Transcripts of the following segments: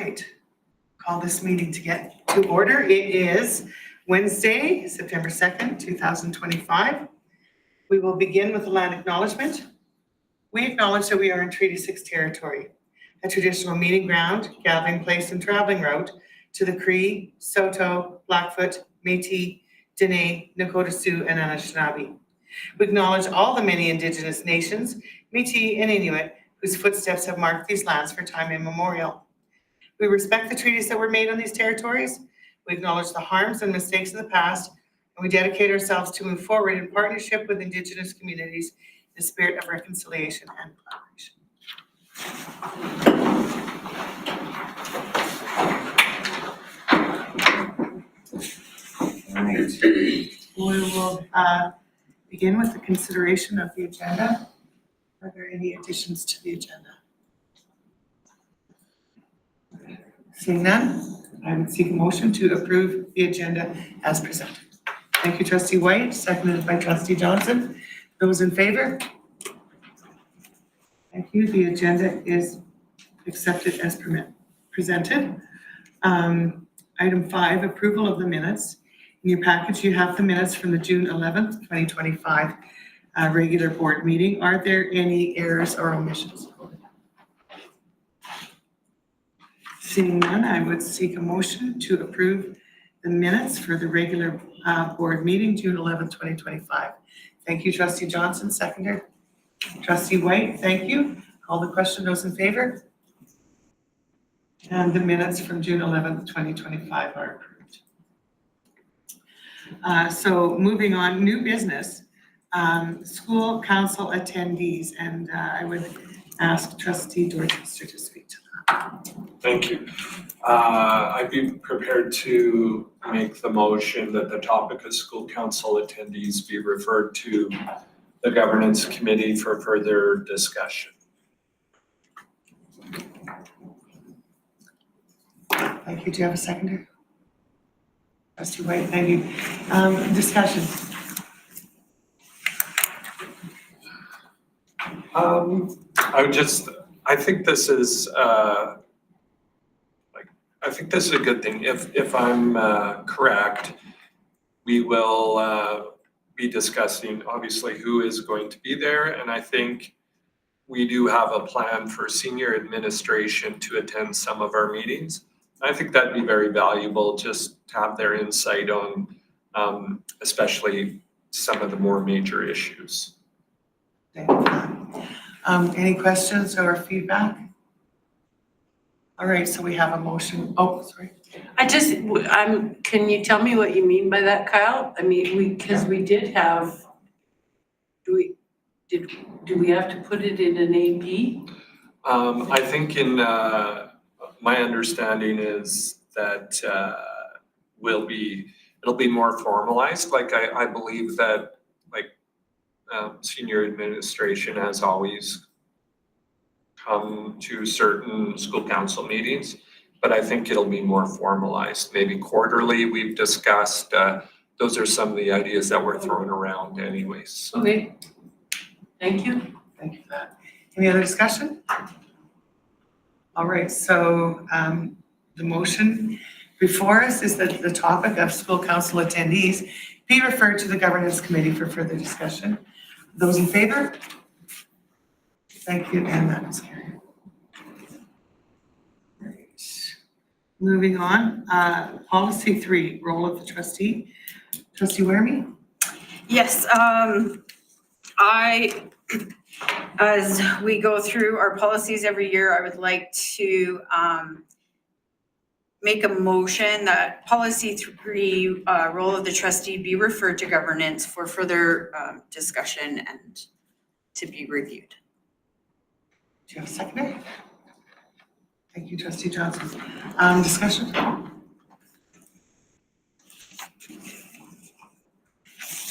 right, call this meeting to get to order. It is Wednesday, September 2nd, 2025. We will begin with the land acknowledgement. We acknowledge that we are in Treaty 6 territory, a traditional meeting ground, gathering place and traveling route to the Cree, Saulteaux, Blackfoot, Métis, Dene, Nakota Sioux, and Anishinaabe. We acknowledge all the many Indigenous nations, Métis and Inuit, whose footsteps have marked these lands for time immemorial. We respect the treaties that were made on these territories. We acknowledge the harms and mistakes of the past, and we dedicate ourselves to move forward in partnership with Indigenous communities in the spirit of reconciliation and collaboration. All right. We will begin with the consideration of the agenda. Are there any additions to the agenda? Seeing none, I would seek a motion to approve the agenda as presented. Thank you, Trustee White, seconded by Trustee Johnson. Those in favor? Thank you. The agenda is accepted as presented. Item 5, approval of the minutes. In your package, you have the minutes from the June 11th, 2025 regular board meeting. Are there any errors or omissions? Seeing none, I would seek a motion to approve the minutes for the regular board meeting, June 11th, 2025. Thank you, Trustee Johnson, seconder. Trustee White, thank you. Call the question, those in favor? And the minutes from June 11th, 2025 are approved. So moving on, new business, school council attendees, and I would ask Trustee Dorchester to speak to that. Thank you. I'd be prepared to make the motion that the topic of school council attendees be referred to the governance committee for further discussion. Thank you. Do you have a seconder? Trustee White, thank you. Discussion. I think this is a good thing. If I'm correct, we will be discussing obviously who is going to be there, and I think we do have a plan for senior administration to attend some of our meetings. I think that'd be very valuable just to have their insight on especially some of the more major issues. Any questions or feedback? All right, so we have a motion. Oh, sorry. Can you tell me what you mean by that, Kyle? I mean, because we did have, do we have to put it in an AP? I think my understanding is that it'll be more formalized. Like I believe that senior administration has always come to certain school council meetings, but I think it'll be more formalized. Maybe quarterly, we've discussed, those are some of the ideas that we're throwing around anyways. Okay, thank you. Thank you for that. Any other discussion? All right, so the motion before us is that the topic of school council attendees be referred to the governance committee for further discussion. Those in favor? Thank you, and that is carried. Right. Moving on, policy 3, role of the trustee. Trustee Werme? Yes, as we go through our policies every year, I would like to make a motion that policy 3, role of the trustee, be referred to governance for further discussion and to be reviewed. Do you have a seconder? Thank you, Trustee Johnson. Discussion?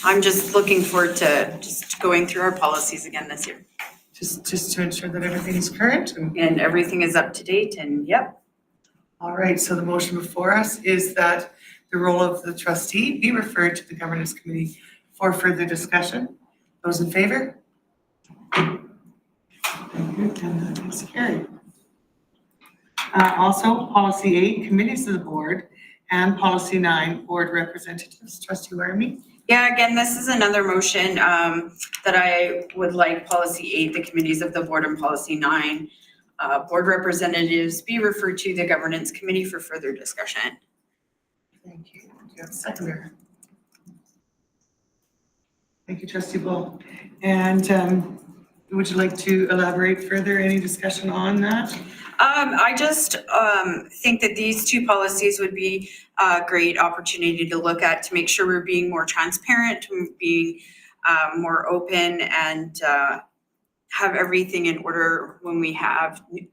I'm just looking forward to just going through our policies again this year. Just to ensure that everything is current? And everything is up to date, and yep. All right, so the motion before us is that the role of the trustee be referred to the governance committee for further discussion. Those in favor? Thank you, and that is carried. Also, policy 8, committees of the board, and policy 9, board representatives. Trustee Laramie? Yeah, again, this is another motion that I would like policy 8, the committees of the board, and policy 9, board representatives be referred to the governance committee for further discussion. Thank you. Do you have a seconder? Thank you, Trustee Bull. And would you like to elaborate further? Any discussion on that? I just think that these two policies would be a great opportunity to look at to make sure we're being more transparent, being more open, and have everything in order when we have new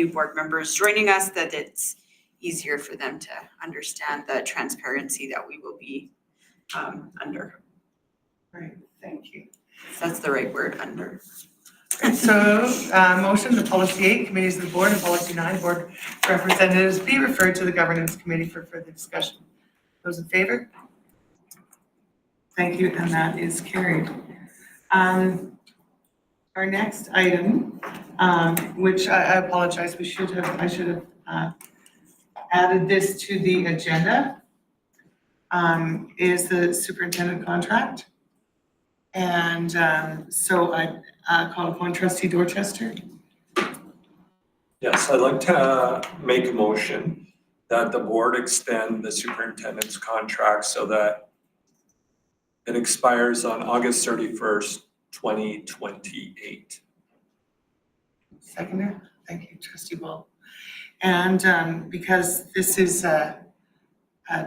board members joining us, that it's easier for them to understand the transparency that we will be under. Right, thank you. So that's the right word, under. So, motion, the policy 8, committees of the board, and policy 9, board representatives be referred to the governance committee for further discussion. Those in favor? Thank you, and that is carried. Our next item, which I apologize, I should have added this to the agenda, is the superintendent contract. And so I call upon Trustee Dorchester. Yes, I'd like to make a motion that the board extend the superintendent's contract so that it expires on August 31st, 2028. Seconder, thank you, Trustee Bull. And because this is a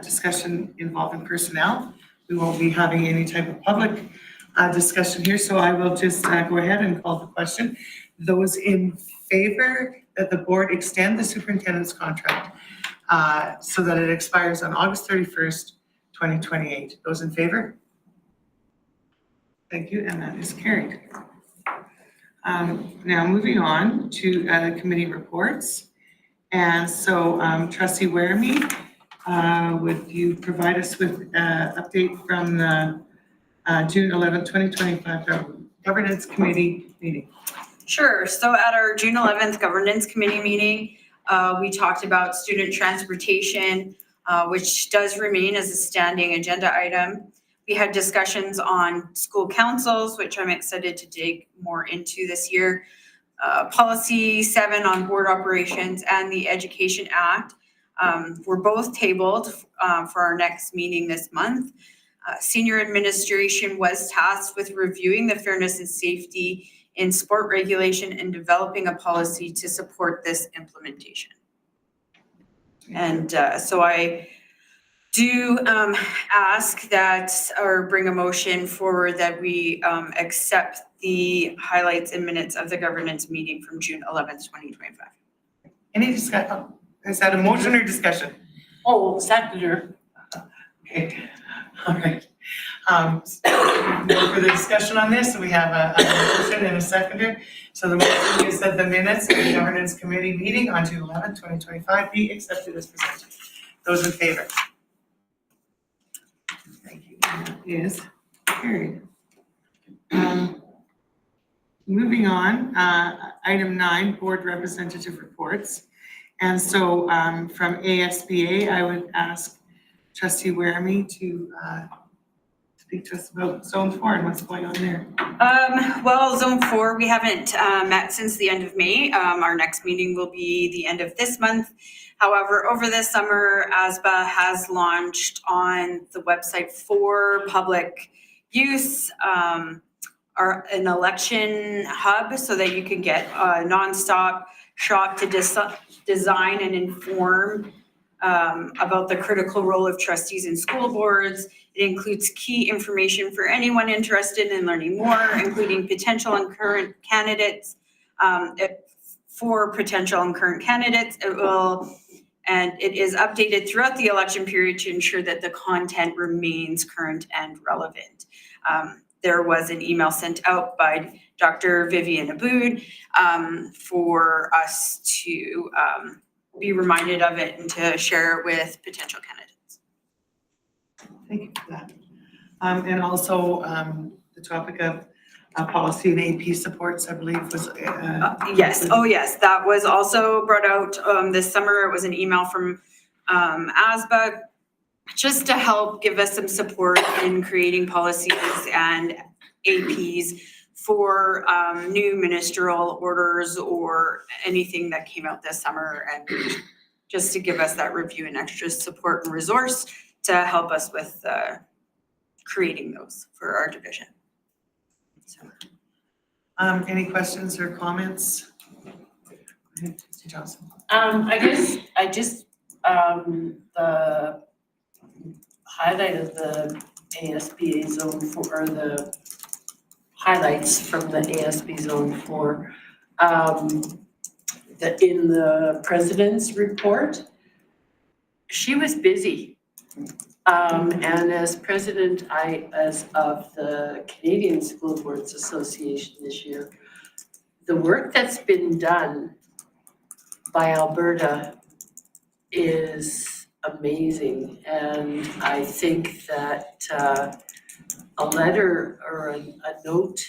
discussion involving personnel, we won't be having any type of public discussion here, so I will just go ahead and call the question. Those in favor that the board extend the superintendent's contract so that it expires on August 31st, 2028. Those in favor? Thank you, and that is carried. Now moving on to committee reports. And so Trustee Laramie, would you provide us with an update from the June 11th, 2025 Governance Committee meeting? Sure. So at our June 11th Governance Committee meeting, we talked about student transportation, which does remain as a standing agenda item. We had discussions on school councils, which I'm excited to dig more into this year. Policy 7 on board operations and the Education Act were both tabled for our next meeting this month. Senior administration was tasked with reviewing the fairness and safety in sport regulation and developing a policy to support this implementation. And so I do ask that, or bring a motion forward that we accept the highlights and minutes of the governance meeting from June 11th, 2025. Any discussion? Is that a motion or discussion? Oh, seconder. Okay, all right. No further discussion on this. So we have a motion and a seconder. So the motion is that the minutes of the governance committee meeting on June 11th, 2025 be accepted as presented. Those in favor? Thank you. That is carried. Moving on, item 9, board representative reports. And so from ASBA, I would ask Trustee Laramie to speak to us about Zone 4 and what's going on there. Well, Zone 4, we haven't met since the end of May. Our next meeting will be the end of this month. However, over this summer, ASBA has launched on the website for public use an election hub so that you can get a nonstop shop to design and inform about the critical role of trustees and school boards. It includes key information for anyone interested in learning more, including potential and current candidates. For potential and current candidates, it is updated throughout the election period to ensure that the content remains current and relevant. There was an email sent out by Dr. Vivian Aboud for us to be reminded of it and to share it with potential candidates. Thank you for that. And also the topic of policy and AP supports, I believe was, Yes, oh yes, that was also brought out this summer. It was an email from ASBA just to help give us some support in creating policies and APs for new ministerial orders or anything that came out this summer, and just to give us that review and extra support and resource to help us with creating those for our division. So. any questions or comments? Go ahead, Trustee Johnson. I guess I just, the highlight of the ASBA zone 4, or the highlights from the ASB zone 4, in the president's report, she was busy. And as president, as of the Canadian School Boards Association this year, the work that's been done by Alberta is amazing. And I think that a letter or a note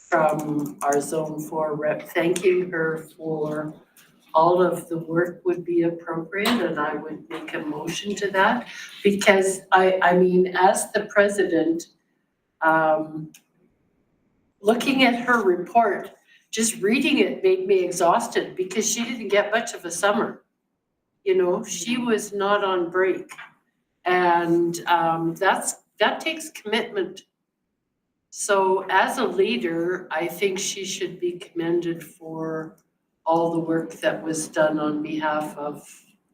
from our Zone 4 rep thanking her for all of the work would be appropriate, and I would make a motion to that. Because I mean, as the president, looking at her report, just reading it made me exhausted because she didn't get much of a summer. You know, she was not on break. And that takes commitment. So as a leader, I think she should be commended for all the work that was done on behalf of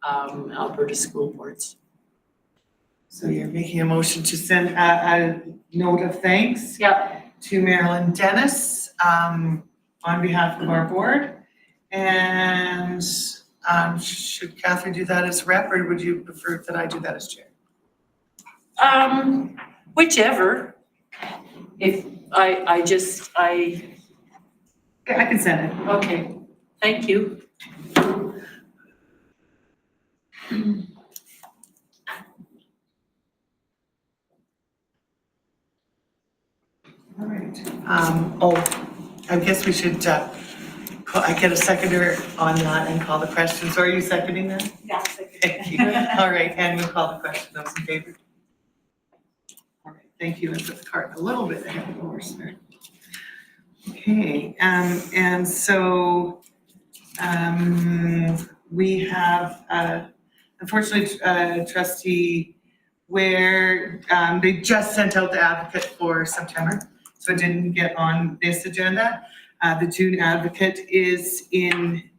Alberta school boards. So you're making a motion to send a note of thanks to Marilyn Dennis on behalf of our board. And should Catherine do that as rep, or would you prefer that I do that as chair? Whichever. If I Yeah, I can send it. okay, thank you. All right. I guess we should, I get a seconder on that and call the question. So are you seconding that? Yeah, Thank you. All right, and we'll call the question. Those in favor? All right, thank you. Let's put the cart a little bit ahead of the horse there. Okay, and so we have, unfortunately, Trustee Ware, they just sent out the advocate for September, so it didn't get on this agenda. The June advocate is in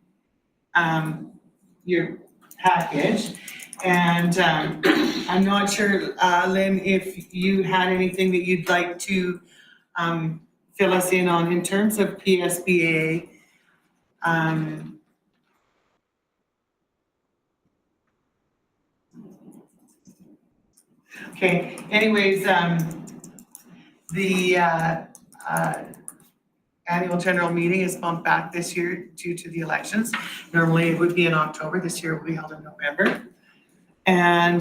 your package. And I'm not sure, Lynn, if you had anything that you'd like to fill us in on in terms of PSBA. Okay, anyways, the annual general meeting is bumped back this year due to the elections. Normally it would be in October. This year it will be held in November. And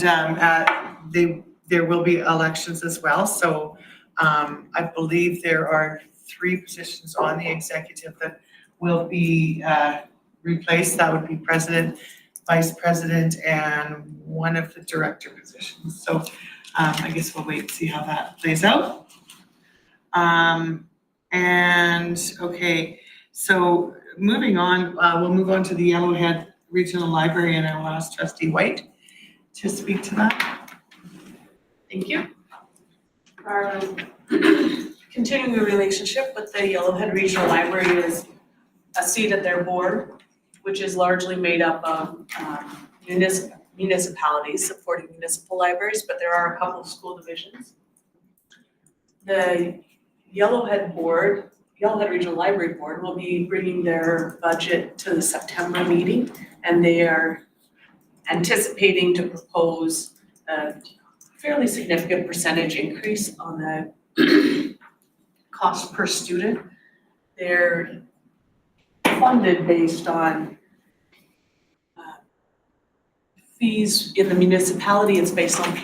there will be elections as well. So I believe there are 3 positions on the executive that will be replaced. That would be president, vice president, and one of the director positions. So I guess we'll wait and see how that plays out. And okay, so moving on, we'll move on to the Yellowhead Regional Library, and I'll ask Trustee White to speak to that. Thank you. Our continuing relationship with the Yellowhead Regional Library is a seat at their board, which is largely made up of municipalities supporting municipal libraries, but there are a couple of school divisions. The Yellowhead Regional Library Board will be bringing their budget to the September meeting, and they are anticipating to propose a fairly significant percentage increase on the cost per student. They're funded based on fees in the municipality. It's based on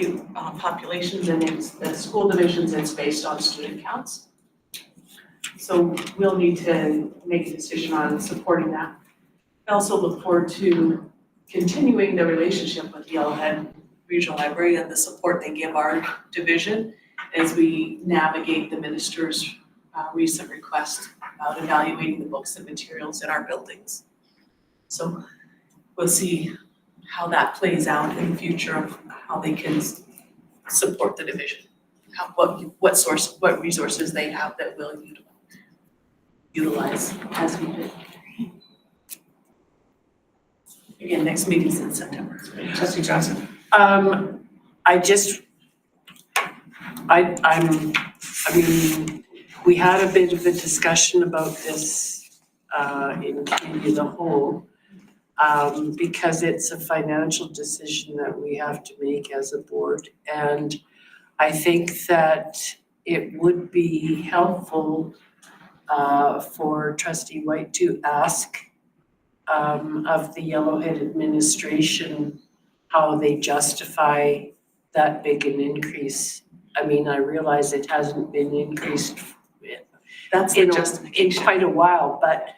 populations, and in the school divisions, it's based on student counts. So we'll need to make a decision on supporting that. I also look forward to continuing the relationship with Yellowhead Regional Library and the support they give our division as we navigate the minister's recent request about evaluating the books and materials in our buildings. So we'll see how that plays out in the future of how they can support the division. What resources they have that will utilize as needed. Again, next meeting's in September. Trustee Johnson? I mean, we had a bit of a discussion about this in committee of the whole, because it's a financial decision that we have to make as a board. And I think that it would be helpful for Trustee White to ask of the Yellowhead administration how they justify that big an increase. I mean, I realize it hasn't been increased That's the in justification. quite a while, but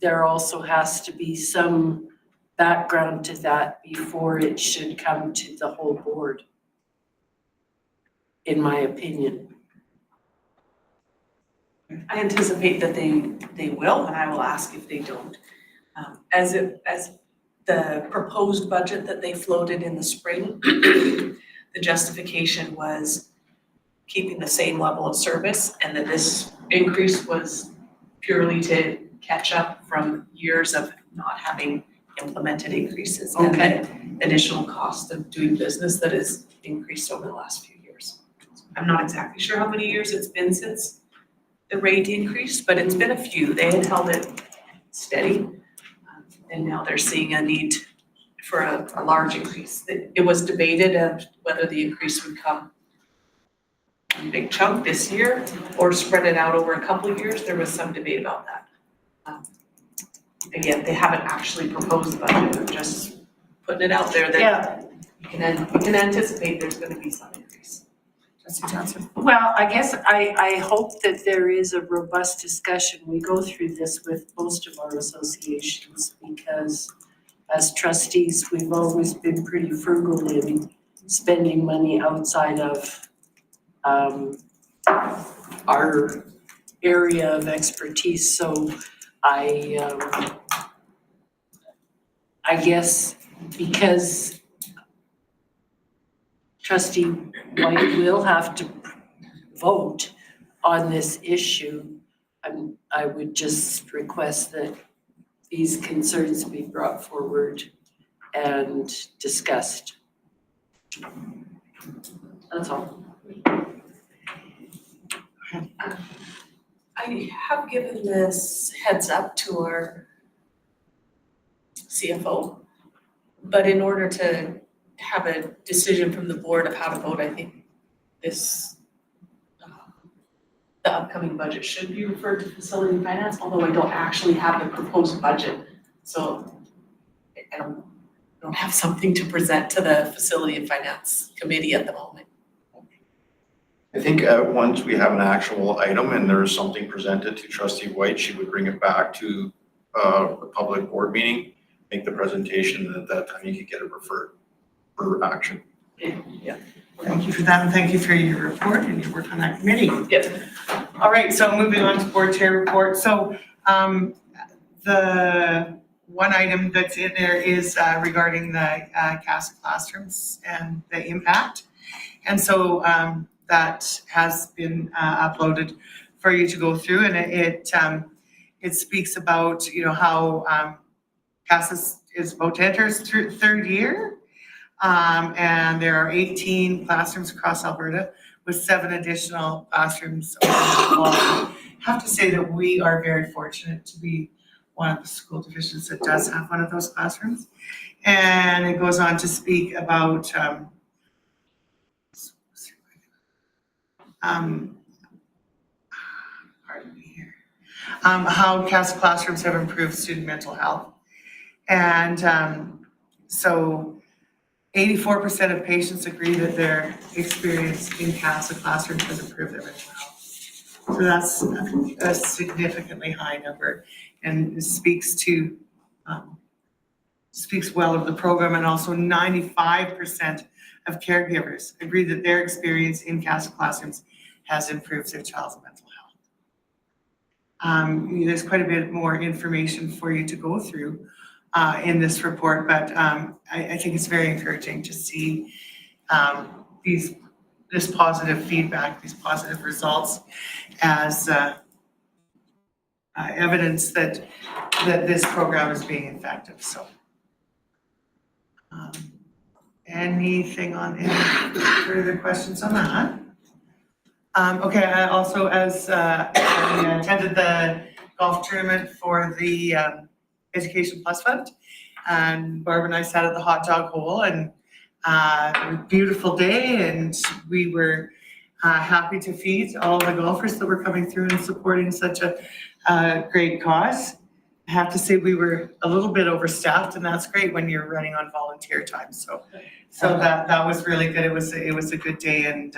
there also has to be some background to that before it should come to the whole board, in my opinion. I anticipate that they will, and I will ask if they don't. As the proposed budget that they floated in the spring, the justification was keeping the same level of service, and that this increase was purely to catch up from years of not having implemented increases. And the additional cost of doing business that has increased over the last few years. I'm not exactly sure how many years it's been since the rate increased, but it's been a few. They had held it steady. And now they're seeing a need for a large increase. It was debated of whether the increase would come in a big chunk this year or spread it out over a couple of years. There was some debate about that. Again, they haven't actually proposed the budget, they're just putting it out there that Yeah, you can anticipate there's gonna be some increase. Trustee Johnson? well, I guess I hope that there is a robust discussion. We go through this with most of our associations because as trustees, we've always been pretty frugal in spending money outside of our area of expertise. So I guess because Trustee White will have to vote on this issue, I would just request that these concerns be brought forward and discussed. That's all. I have given this heads up to our CFO, but in order to have a decision from the board of how to vote, I think this, the upcoming budget should be referred to facility and finance, although I don't actually have the proposed budget. So I don't have something to present to the facility and finance committee at the moment. I think once we have an actual item and there's something presented to Trustee White, she would bring it back to the public board meeting, make the presentation, and at that time you could get it referred for action. Yeah. Thank you for that, and thank you for your report and your work on that committee. Yep. All right, so moving on to board chair report. So the one item that's in there is regarding the CASA classrooms and the impact. And so that has been uploaded for you to go through, and it speaks about, you know, how CASA is about to enter its third year. And there are 18 classrooms across Alberta with 7 additional classrooms over the fall. I have to say that we are very fortunate to be one of the school divisions that does have one of those classrooms. And it goes on to speak about pardon me here, how CASA classrooms have improved student mental health. And so 84% of patients agree that their experience in CASA classrooms has improved their mental health. So that's a significantly high number and it speaks well of the program, and also 95% of caregivers agree that their experience in CASA classrooms has improved their child's mental health. There's quite a bit more information for you to go through in this report, but I think it's very encouraging to see this positive feedback, these positive results as evidence that this program is being effective. So, anything on any further questions on that? Okay, I also, as I attended the golf tournament for the Education Plus Fund, and Barb and I sat at the hot dog hole, and a beautiful day, and we were happy to feed all the golfers that were coming through and supporting such a great cause. I have to say we were a little bit overstaffed, and that's great when you're running on volunteer time. So that was really good. It was a good day, and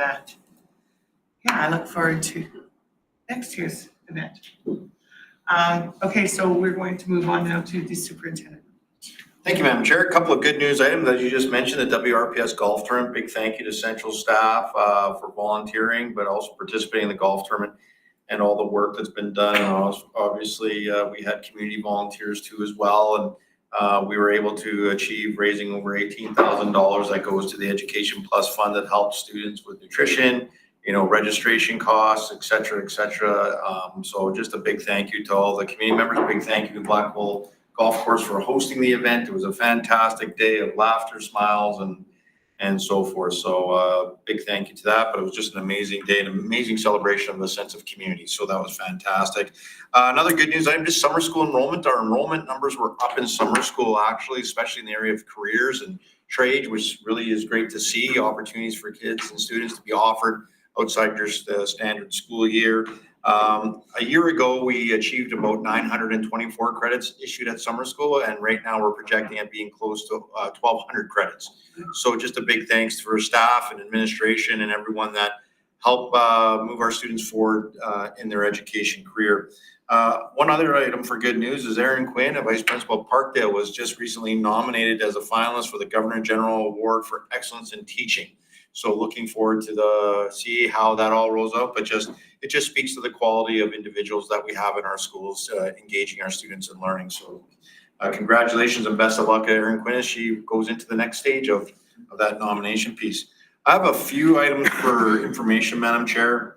I look forward to next year's event. Okay, so we're going to move on now to the superintendent. Thank you, Madam Chair. A couple of good news items as you just mentioned, the WRPS golf tournament. Big thank you to Central staff for volunteering, but also participating in the golf tournament and all the work that's been done. And obviously, we had community volunteers too as well, and we were able to achieve raising over $18,000 that goes to the Education Plus Fund that helps students with nutrition, registration costs, et cetera, et cetera. So just a big thank you to all the community members. A big thank you to Blackwell Golf Course for hosting the event. It was a fantastic day of laughter, smiles, and so forth. So big thank you to that. But it was just an amazing day, an amazing celebration of a sense of community. So that was fantastic. Another good news item, just summer school enrollment. Our enrollment numbers were up in summer school, actually, especially in the area of careers and trade, which really is great to see. Opportunities for kids and students to be offered outside your standard school year. A year ago, we achieved about 924 credits issued at summer school, and right now we're projecting at being close to 1,200 credits. So just a big thanks for staff and administration and everyone that help move our students forward in their education career. One other item for good news is Erin Quinn, a Vice Principal at Parkdale, was just recently nominated as a finalist for the Governor General Award for Excellence in Teaching. So looking forward to see how that all rolls out, but it just speaks to the quality of individuals that we have in our schools, engaging our students in learning. So congratulations and best of luck, Erin Quinn, as she goes into the next stage of that nomination piece. I have a few items for information, Madam Chair.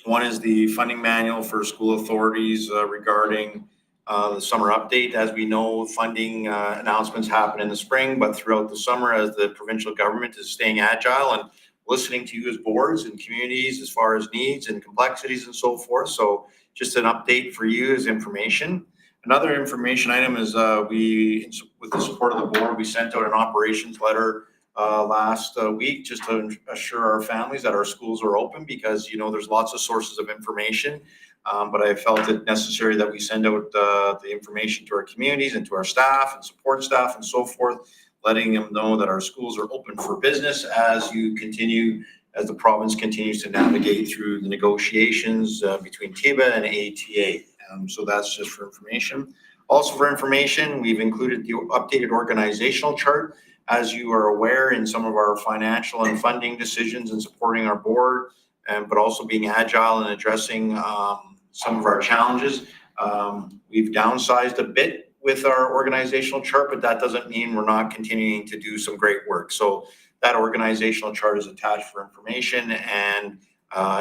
One is the funding manual for school authorities regarding the summer update. As we know, funding announcements happen in the spring, but throughout the summer, as the provincial government is staying agile and listening to you as boards and communities as far as needs and complexities and so forth. So just an update for you as information. Another information item is with the support of the board, we sent out an operations letter last week just to assure our families that our schools are open, because there's lots of sources of information. But I felt it necessary that we send out the information to our communities and to our staff and support staff and so forth, letting them know that our schools are open for business as the province continues to navigate through the negotiations between TIBA and ATA. So that's just for information. Also for information, we've included the updated organizational chart. As you are aware, in some of our financial and funding decisions and supporting our board, but also being agile and addressing some of our challenges. We've downsized a bit with our organizational chart, but that doesn't mean we're not continuing to do some great work. So that organizational chart is attached for information, and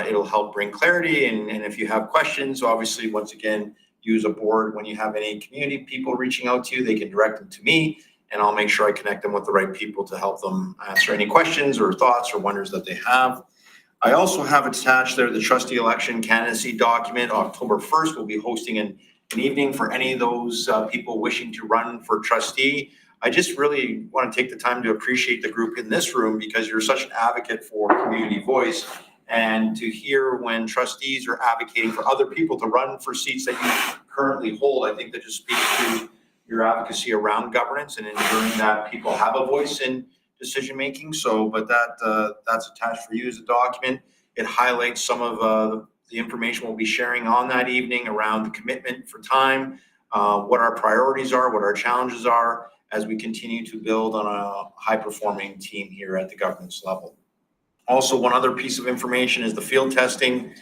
it'll help bring clarity. And if you have questions, obviously, once again, use a board. When you have any community people reaching out to you, they can direct them to me, and I'll make sure I connect them with the right people to help them answer any questions or thoughts or wonders that they have. I also have attached there the trustee election candidacy document. October 1st, we'll be hosting an evening for any of those people wishing to run for trustee. I just really want to take the time to appreciate the group in this room, because you're such an advocate for community voice, and to hear when trustees are advocating for other people to run for seats that you currently hold. I think that just speaks to your advocacy around governance and ensuring that people have a voice in decision making. So, but that's attached for you as a document. It highlights some of the the information we'll be sharing on that evening around the commitment for time, what our priorities are, what our challenges are as we continue to build on a high-performing team here at the governance level. Also, one other piece of information is the field testing.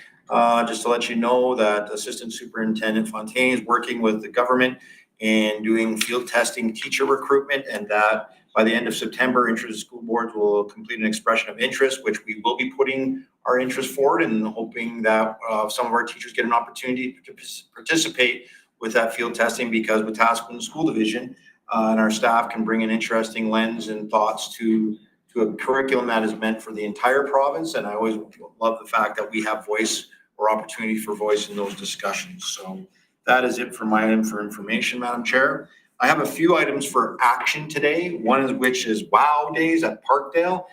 Just to let you know that Assistant Superintendent Fontaine is working with the government and doing field testing teacher recruitment, and that by the end of September, interested school boards will complete an expression of interest, which we will be putting our interest forward and hoping that some of our teachers get an opportunity to participate with that field testing, because Wetaskiwin School Division and our staff can bring an interesting lens and thoughts to a curriculum that is meant for the entire province. And I always love the fact that we have voice or opportunity for voice in those discussions. So that is it for my item for information, Madam Chair. I have a few items for action today. One of which is WOW Days at Parkdale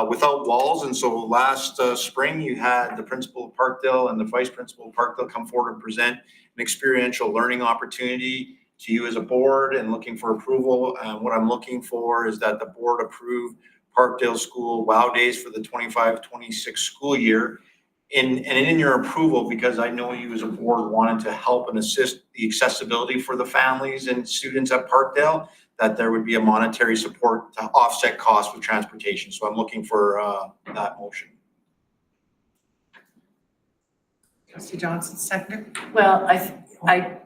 without walls. And so last spring, you had the principal of Parkdale and the vice principal of Parkdale come forward and present an experiential learning opportunity to you as a board and looking for approval. And what I'm looking for is that the board approve Parkdale School WOW Days for the 25-26 school year. In your approval, because I know you as a board wanted to help and assist the accessibility for the families and students at Parkdale, that there would be a monetary support to offset costs with transportation. So I'm looking for that motion. Trustee Johnson, seconder. Well, I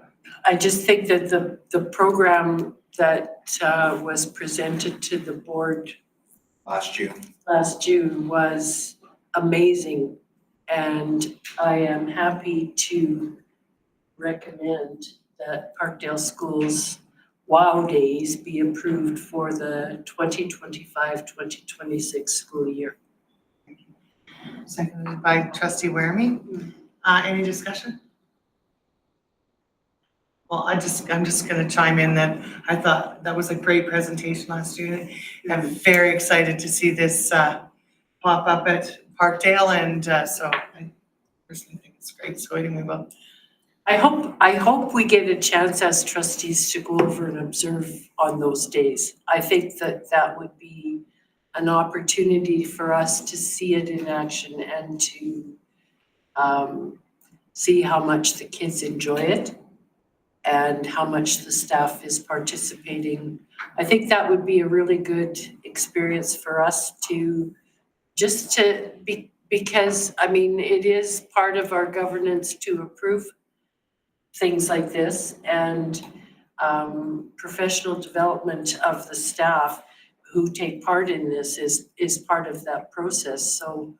just think that the program that was presented to the board Last June. last June was amazing. And I am happy to recommend that Parkdale Schools WOW Days be approved for the 2025-2026 school year. Seconded by Trustee Weremy. Any discussion? Well, I'm just going to chime in that I thought that was a great presentation last year. I'm very excited to see this pop up at Parkdale, and so I personally think it's great. So anyway, well, I hope we get a chance as trustees to go over and observe on those days. I think that would be an opportunity for us to see it in action and to see how much the kids enjoy it and how much the staff is participating. I think that would be a really good experience for us because, I mean, it is part of our governance to approve things like this, and professional development of the staff who take part in this is part of that process. So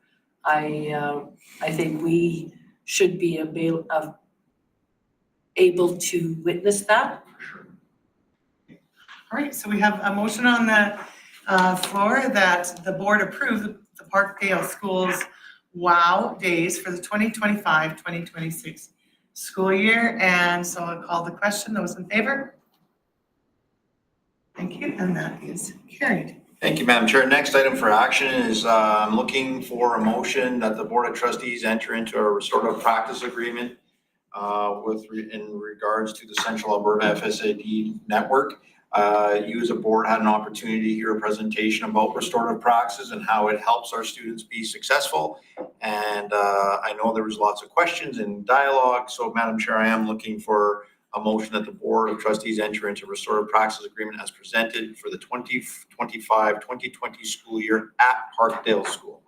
I think we should be able to witness that. all right, so we have a motion on the floor that the board approve the Parkdale Schools WOW Days for the 2025-2026 school year. And so I'll call the question. Those in favor? Thank you, and that is carried. Thank you, Madam Chair. Next item for action is I'm looking for a motion that the Board of Trustees enter into a restorative practice agreement in regards to the Central Alberta FSAD network. You as a board had an opportunity to hear a presentation about restorative practices and how it helps our students be successful. And I know there was lots of questions and dialogue. So Madam Chair, I am looking for a motion that the Board of Trustees enter into restorative practices agreement as presented for the 2025-2020 school year at Parkdale School.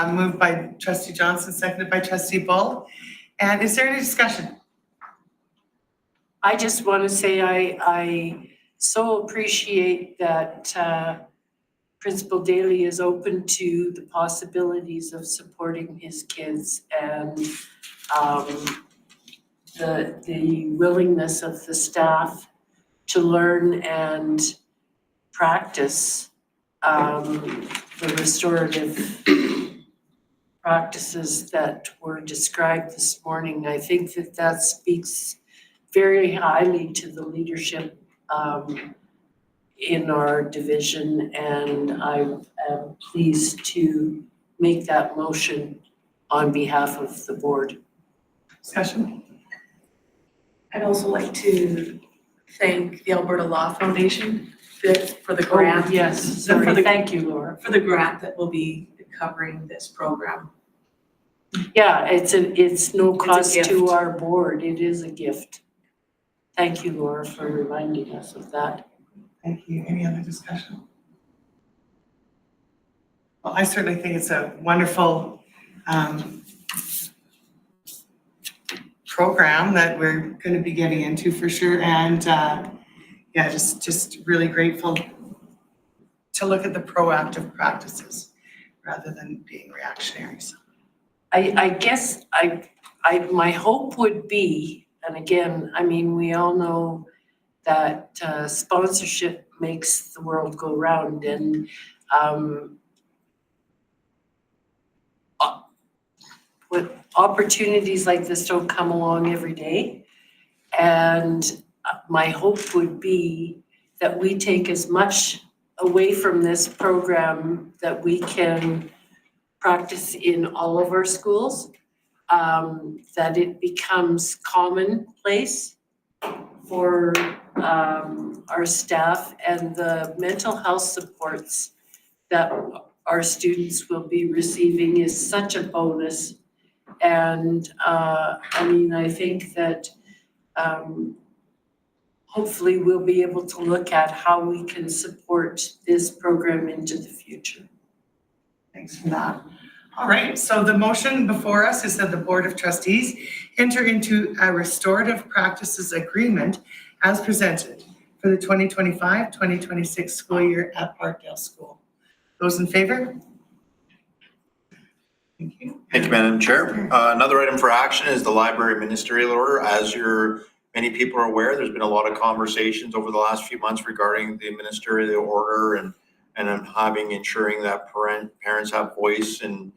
Moved by Trustee Johnson, seconded by Trustee Bull. And is there any discussion? I just want to say I so appreciate that Principal Daly is open to the possibilities of supporting his kids, and the willingness of the staff to learn and practice the restorative practices that were described this morning. I think that speaks very highly to the leadership in our division, and I am pleased to make that motion on behalf of the board. Discussion? I'd also like to thank the Alberta Law Foundation for the grant. Yes, sorry, thank you, Laura. For the grant that will be covering this program. Yeah, it's no It's a cost to gift. our board. It is a gift. Thank you, Laura, for reminding us of that. Thank you. Any other discussion? Well, I certainly think it's a wonderful program that we're going to be getting into for sure. And yeah, just really grateful to look at the proactive practices rather than being reactionary. So, I guess my hope would be, and again, I mean, we all know that sponsorship makes the world go round, and with opportunities like this don't come along every day. And my hope would be that we take as much away from this program that we can practice in all of our schools, that it becomes commonplace for our staff, and the mental health supports that our students will be receiving is such a bonus. And I mean, I think that hopefully we'll be able to look at how we can support this program into the future. thanks for that. All right, so the motion before us is that the Board of Trustees enter into a restorative practices agreement as presented for the 2025-2026 school year at Parkdale School. Those in favor? Thank you. Thank you, Madam Chair. Another item for action is the library ministerial order. As many people are aware, there's been a lot of conversations over the last few months regarding the ministerial order and ensuring that parents have voice and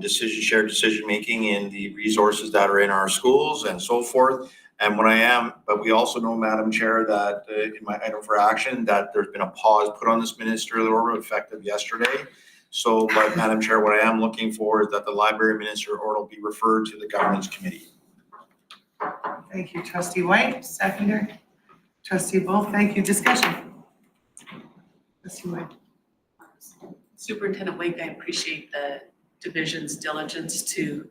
shared decision making in the resources that are in our schools and so forth. But we also know, Madam Chair, that in my item for action, that there's been a pause put on this ministerial order effective yesterday. So, but Madam Chair, what I am looking for is that the library ministerial order will be referred to the governance committee. Thank you, Trustee White. Seconder, Trustee Bull. Thank you. Discussion. Trustee White. Superintendent Wake, I appreciate the division's diligence to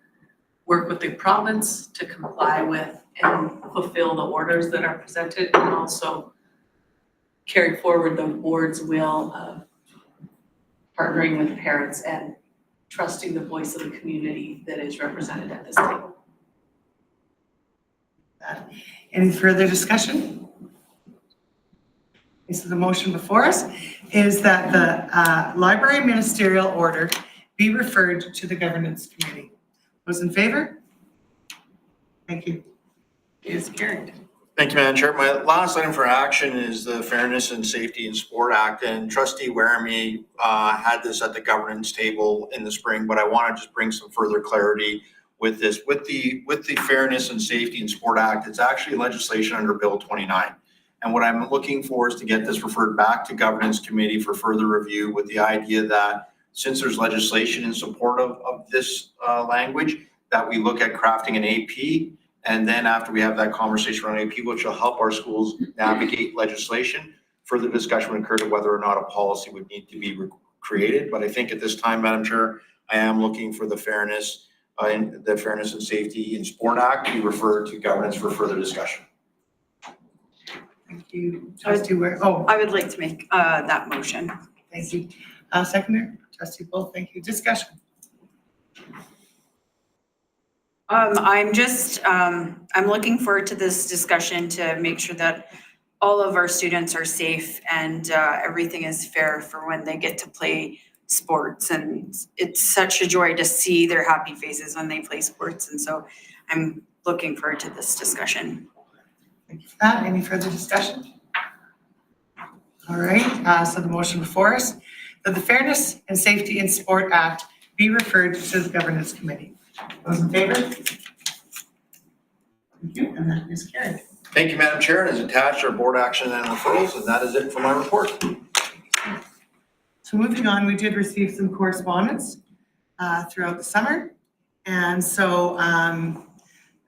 work with the province to comply with and fulfill the orders that are presented, and also carry forward the board's will of partnering with parents and trusting the voice of the community that is represented at this table. Any further discussion? Okay, so the motion before us is that the library ministerial order be referred to the governance committee. Those in favor? Thank you. It is carried. Thank you, Madam Chair. My last item for action is the Fairness and Safety in Sport Act, and Trustee Wareham had this at the governance table in the spring, but I want to just bring some further clarity with this. With the Fairness and Safety in Sport Act, it's actually legislation under Bill 29. And what I'm looking for is to get this referred back to governance committee for further review, with the idea that since there's legislation in support of this language, that we look at crafting an AP. And then after we have that conversation around AP, which will help our schools navigate legislation, further discussion would occur to whether or not a policy would need to be created. But I think at this time, Madam Chair, I am looking for the Fairness and Safety in Sport Act to be referred to governance for further discussion. Thank you. Trustee Ware. Oh, I would like to make that motion. thank you. Seconder, Trustee Bull. Thank you. Discussion. I'm just, I'm looking forward to this discussion to make sure that all of our students are safe and everything is fair for when they get to play sports. And it's such a joy to see their happy faces when they play sports. And so I'm looking forward to this discussion. Thank you for that. Any further discussion? All right, so the motion before us, that the Fairness and Safety in Sport Act be referred to the governance committee. Those in favor? Thank you, and that is carried. Thank you, Madam Chair. And as attached are board action and referrals, and that is it for my report. So moving on, we did receive some correspondence throughout the summer. And so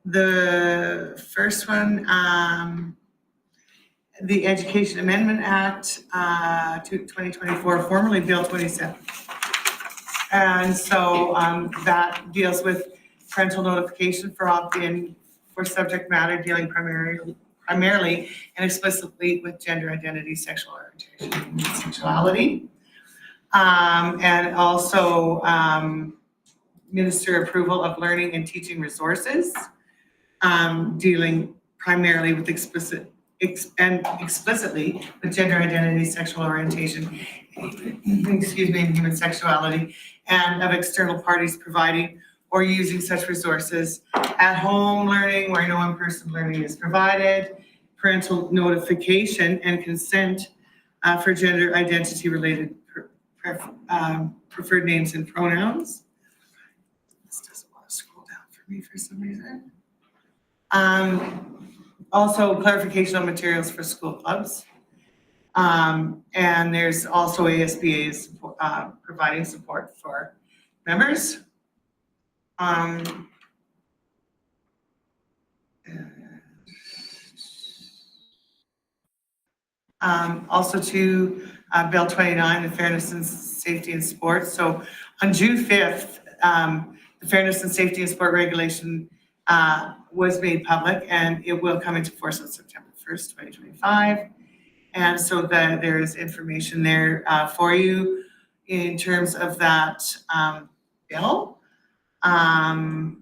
the first one, the Education Amendment Act to 2024, formerly Bill 27. And so that deals with parental notification for opt-in for subject matter dealing primarily and explicitly with gender identity, sexual orientation, and sexuality. And also minister approval of learning and teaching resources, dealing primarily with explicitly with gender identity, sexual orientation, and human sexuality, and of external parties providing or using such resources, at home learning where no in-person learning is provided, parental notification and consent for gender identity related preferred names and pronouns. This doesn't want to scroll down for me for some reason. Also clarification on materials for school clubs. And there's also ASBA's providing support for members. Also to Bill 29, the Fairness and Safety in Sport. So on June 5th, the Fairness and Safety in Sport regulation was made public, and it will come into force on September 1st, 2025. And so there is information there for you in terms of that bill. And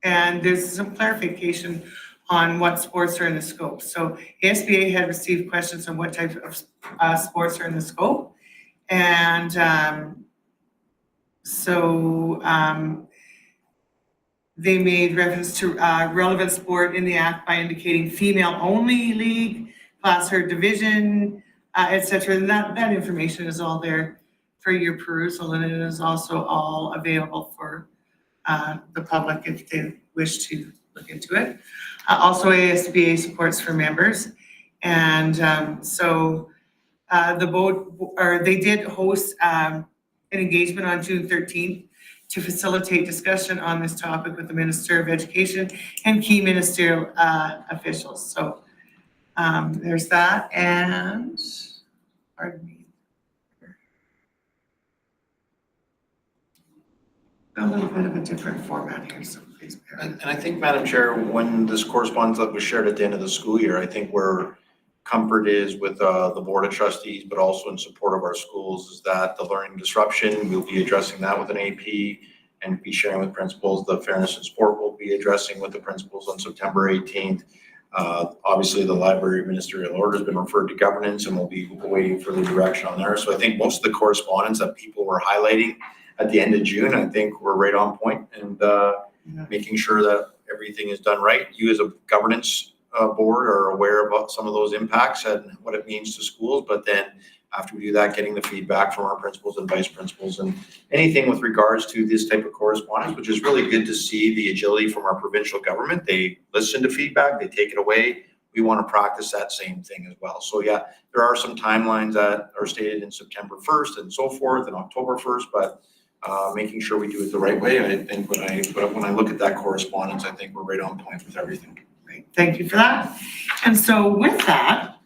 there's some clarification on what sports are in the scope. So ASBA had received questions on what type of sports are in the scope. And they made reference to relevant sport in the act by indicating female-only league, class or division, et cetera. And that information is all there for your perusal, and it is also all available for the public if they wish to look into it. Also ASBA supports for members. And the board, or they did host an engagement on June 13th to facilitate discussion on this topic with the Minister of Education and key ministerial officials. So there's that, and pardon me. A little bit of a different format here, so please bear with me. And I think, Madam Chair, when this correspondence that was shared at the end of the school year, I think where comfort is with the Board of Trustees, but also in support of our schools, is that the learning disruption, we'll be addressing that with an AP and be sharing with principals. The fairness in sport will be addressing with the principals on September 18th. Obviously, the library ministerial order has been referred to governance, and we'll be waiting for the direction on there. So I think most of the correspondence that people were highlighting at the end of June, I think we're right on point, and making sure that everything is done right. You as a governance board are aware about some of those impacts and what it means to schools, but then after we do that, getting the feedback from our principals and vice principals and anything with regards to this type of correspondence, which is really good to see the agility from our provincial government. They listen to feedback, they take it away. We want to practice that same thing as well. So yeah, there are some timelines that are stated in September 1st and so forth and October 1st, but making sure we do it the right way. I think when I look at that correspondence, I think we're right on point with everything. Great, thank you for that. And so with that,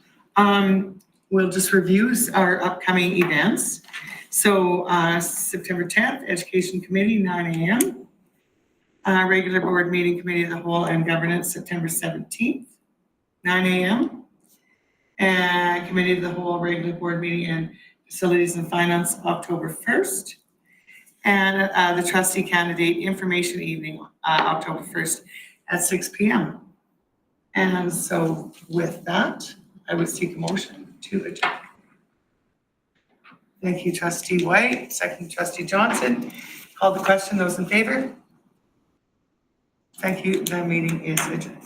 we'll just review our upcoming events. So September 10th, Education Committee, 9 a.m. Regular Board Meeting, Committee of the Whole and Governance, September 17th, 9 a.m. And Committee of the Whole, Regular Board Meeting and Facilities and Finance, October 1st. And the Trustee Candidate Information Evening, October 1st at 6 p.m. And so with that, I would seek a motion to adjourn. Thank you, Trustee White. Second, Trustee Johnson. Call the question. Those in favor? Thank you. The meeting is adjourned.